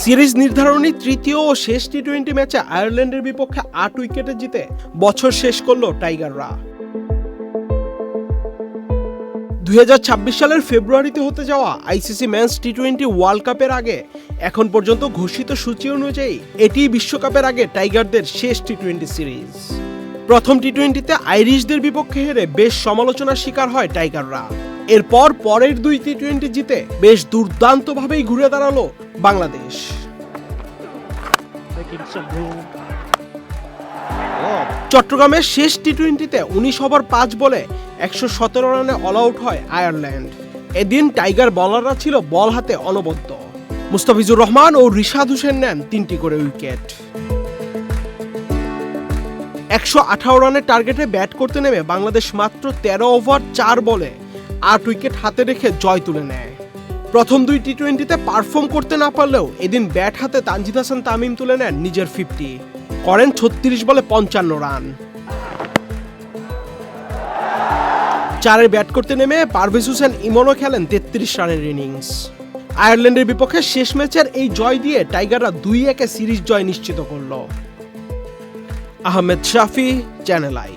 Series নির্ধারণী তৃতীয় ও শেষ টি-20 ম্যাচে আয়ারল্যান্ডের বিপক্ষে 8 উইকেটে জিতে বছর শেষ করল টাইগাররা। 2026 সালের ফেব্রুয়ারিতে হতে যাওয়া আইসিসি মেন্স টি-20 ওয়ার্ল্ড কাপের আগে এখন পর্যন্ত ঘোষিত সূচি অনুযায়ী এটি বিশ্বকাপের আগে টাইগারদের শেষ টি-20 সিরিজ। প্রথম টি-20তে আইরিশদের বিপক্ষে হেরে বেশ সমালোচনার শিকার হয় টাইগাররা। এরপর পরের দুই টি-20 জিতে বেশ দুর্দান্তভাবেই ঘুরে দাঁড়ালো বাংলাদেশ। চট্টগ্রামের শেষ টি-20তে 19 ওভার 5 বলে 117 রানে অল আউট হয় আয়ারল্যান্ড। এদিন টাইগার বোলাররা ছিল বল হাতে অনবদ্য। মুস্তাফিজুর রহমান ও রিশাদ হোসেন নেন 3টি করে উইকেট। 118 রানের টার্গেটে ব্যাট করতে নেমে বাংলাদেশ মাত্র 13 ওভার 4 বলে 8 উইকেট হাতে রেখে জয় তুলে নেয়। প্রথম দুই টি-20তে পারফর্ম করতে না পারলেও এদিন ব্যাট হাতে তানজিদ হাসান তামিম তুলে নেন নিজের 50, করেন 36 বলে 55 রান। 4-এ ব্যাট করতে নেমে পারভেজ হোসেন ইমনও খেলেন 33 রানের ইনিংস। আয়ারল্যান্ডের বিপক্ষে শেষ ম্যাচের এই জয় দিয়ে টাইগাররা 2-1 সিরিজ জয় নিশ্চিত করল। আহমেদ শাফি, চ্যানেল আই।